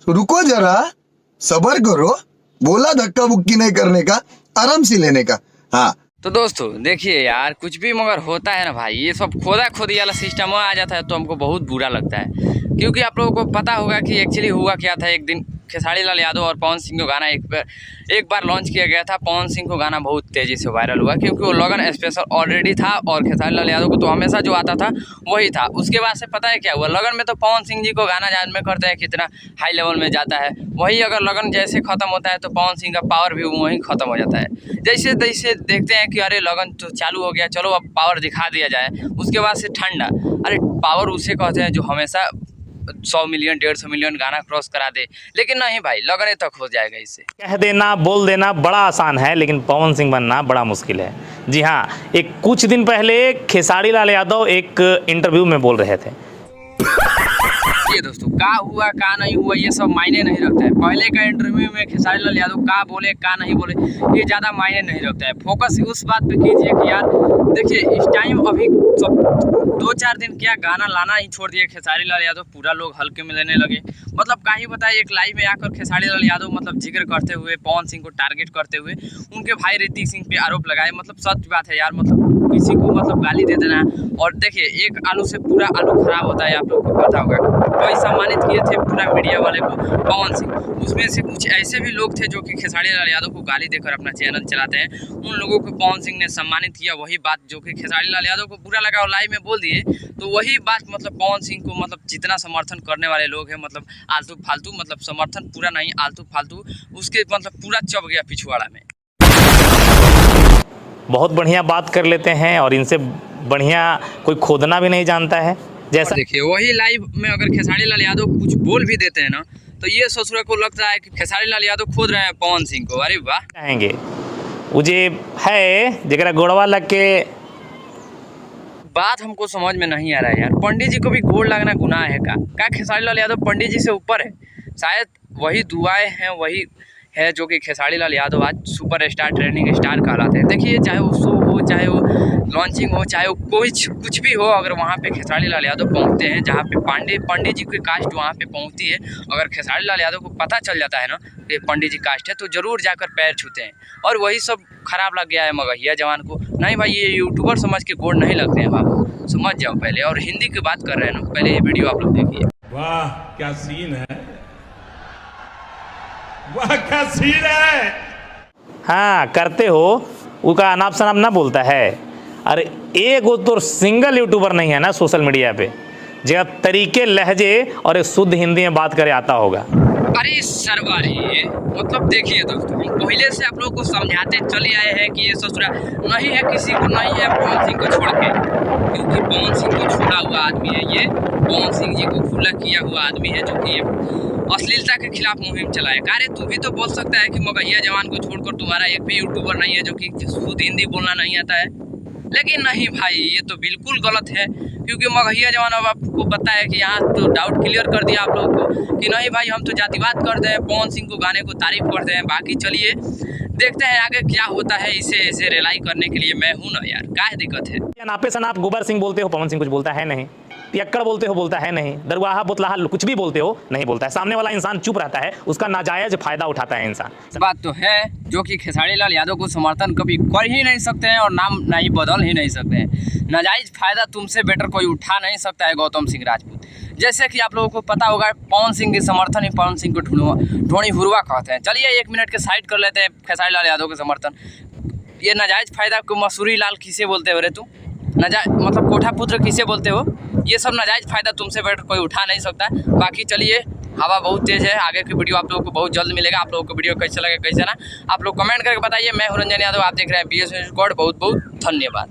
रुको जरा, सबर करो, बोला धक्का बुक्की नहीं करने का, आराम से लेने का। हाँ तो दोस्तों देखिए यार, कुछ भी मगर होता है ना भाई, ये सब खोदा खोदी वाला सिस्टम आ जाता है तो हमको बहुत बुरा लगता है। क्योंकि आप लोगों को पता होगा कि एक्चुअली हुआ क्या था। एक दिन खेसारी लाल यादव और पवन सिंह को गाना एक बार लॉन्च किया गया था। पवन सिंह को गाना बहुत तेज़ी से वायरल हुआ क्योंकि वो लगन स्पेशल ऑलरेडी था और खेसारी लाल यादव को तो हमेशा जो आता था वही था। उसके बाद से पता है क्या हुआ, लगन में तो पवन सिंह जी को गाना जान में करते हैं कितना हाई लेवल में जाता है, वही अगर लगन जैसे ख़त्म होता है तो पवन सिंह का पावर भी वहीं ख़त्म हो जाता है। जैसे जैसे देखते हैं कि अरे लगन तो चालू हो गया, चलो अब पावर दिखा दिया जाए, उसके बाद से ठंडा। अरे पावर उसे कहते हैं जो हमेशा 100 मिलियन 150 मिलियन गाना क्रॉस करा दे, लेकिन नहीं भाई, लगने तक हो जाएगा। इससे कह देना बोल देना बड़ा आसान है, लेकिन पवन सिंह बनना बड़ा मुश्किल है। जी हाँ, एक कुछ दिन पहले खेसारी लाल यादव एक इंटरव्यू में बोल रहे थे। ये दोस्तों का हुआ का नहीं हुआ ये सब मायने नहीं रखता है। पहले का इंटरव्यू में खेसारी लाल यादव का बोले का नहीं बोले ये ज़्यादा मायने नहीं रखता है। फोकस उस बात पे कीजिए कि यार देखिए इस टाइम अभी 2-4 दिन क्या गाना लाना ही छोड़ दिए खेसारी लाल यादव, पूरा लोग हल्के में लेने लगे। मतलब का ही बताइए, एक लाइव में आकर खेसारी लाल यादव मतलब जिक्र करते हुए पवन सिंह को टारगेट करते हुए उनके भाई ऋतिक सिंह पे आरोप लगाए। मतलब सच बात है यार, मतलब किसी को मतलब गाली दे देना। और देखिए एक आलू से पूरा आलू खराब होता है, आप लोग को पता होगा। कोई सम्मानित किए थे पूरा मीडिया वाले को पवन सिंह, उसमें से कुछ ऐसे भी लोग थे जो कि खेसारी लाल यादव को गाली देकर अपना चैनल चलाते हैं। उन लोगों को पवन सिंह ने सम्मानित किया, वही बात जो कि खेसारी लाल यादव को बुरा लगा और लाइव में बोल दिए। तो वही बात मतलब पवन सिंह को मतलब जितना समर्थन करने वाले लोग हैं, मतलब आलतू फालतू, मतलब समर्थन पूरा नहीं आलतू फालतू, उसके मतलब पूरा चप गया पिछवाड़ा में। बहुत बढ़िया बात कर लेते हैं और इनसे बढ़िया कोई खोदना भी नहीं जानता है। जैसा देखिए वही लाइव में अगर खेसारी लाल यादव कुछ बोल भी देते हैं ना, तो ये ससुरा को लगता है कि खेसारी लाल यादव खोद रहे हैं पवन सिंह को। अरे वाह, चाहेंगे मुझे है जगह गोड़वा लग के बात हमको समझ में नहीं आ रहा है यार। पंडित जी को भी गोड़ लगना गुनाह है का खेसारी लाल यादव पंडित जी से ऊपर है? शायद वही दुआएं हैं, वही है जो कि खेसारी लाल यादव आज सुपर स्टार ट्रेंडिंग स्टार कहलाते हैं। देखिए चाहे वो शो हो, चाहे वो लॉन्चिंग हो, चाहे वो कुछ भी हो, अगर वहाँ पे खेसारी लाल यादव पहुँचते हैं, जहाँ पे पंडित जी की कास्ट वहाँ पे पहुँचती है, अगर खेसारी लाल यादव को पता चल जाता है ना कि पंडित जी कास्ट है, तो ज़रूर जाकर पैर छूते हैं। और वही सब खराब लग गया है मगहिया जवान को। नहीं भाई, ये यूट्यूबर समझ के गोड़ नहीं लगते हैं बाबू, समझ जाओ पहले। और हिंदी की बात कर रहे हैं ना, पहले ये वीडियो आप लोग देखिए। वाह क्या सीन है, वाह क्या सीन है। हाँ करते हो, उसका अनाप शनाप ना बोलता है। अरे एक वो तो सिंगल यूट्यूबर नहीं है ना सोशल मीडिया पे जो तरीके लहजे और एक शुद्ध हिंदी में बात करे आता होगा। अरे सरवारी, मतलब देखिए दोस्तों, हम पहले से आप लोगों को समझाते चले आए हैं कि ये ससुरा नहीं है, किसी को नहीं है पवन सिंह को छोड़ के। क्योंकि पवन सिंह को छोड़ा हुआ आदमी है ये, पवन सिंह जी को खुला किया हुआ आदमी है जो कि अश्लीलता के खिलाफ मुहिम चलाए। अरे तू भी तो बोल सकता है कि मगहिया जवान को छोड़कर तुम्हारा एक भी यूट्यूबर नहीं है जो कि शुद्ध हिंदी बोलना नहीं आता है। लेकिन नहीं भाई, ये तो बिल्कुल गलत है। क्योंकि मगहिया जवान, अब आपको पता है कि यहाँ तो डाउट क्लियर कर दिया आप लोगों को कि नहीं भाई हम तो जातिवाद करते हैं, पवन सिंह को गाने को तारीफ करते हैं। बाकी चलिए देखते हैं आगे क्या होता है। इसे रिलाई करने के लिए मैं हूँ ना यार, क्या दिक्कत है? नापे सनाप गोबर सिंह बोलते हो, पवन सिंह कुछ बोलता है नहीं। पियक्कड़ बोलते हो, बोलता है नहीं। दरवाहा बुतलाहा कुछ भी बोलते हो, नहीं बोलता है। सामने वाला इंसान चुप रहता है, उसका नाजायज फायदा उठाता है इंसान। बात तो है जो कि खेसारी लाल यादव को समर्थन कभी कर ही नहीं सकते हैं और नाम नहीं बदल ही नहीं सकते हैं। नाजायज फायदा तुमसे बेटर कोई उठा नहीं सकता है गौतम सिंह राजपूत। जैसे कि आप लोगों को पता होगा, पवन सिंह के समर्थन ही पवन सिंह को ढोणी हुरवा कहते हैं। चलिए 1 मिनट के साइड कर लेते हैं खेसारी लाल यादव के समर्थन। ये नाजायज फायदा को मसूरी लाल किसे बोलते हो रे तुम? मतलब कोठा पुत्र किसे बोलते हो? ये सब नाजायज फायदा तुमसे बेटर कोई उठा नहीं सकता। बाकी चलिए, हवा बहुत तेज़ है, आगे की वीडियो आप लोगों को बहुत जल्द मिलेगा। आप लोगों को वीडियो कैसे लगे कैसे ना आप लोग कमेंट करके बताइए। मैं हूं रंजन यादव, आप देख रहे हैं BS न्यूज़ स्क्वाड। बहुत बहुत धन्यवाद।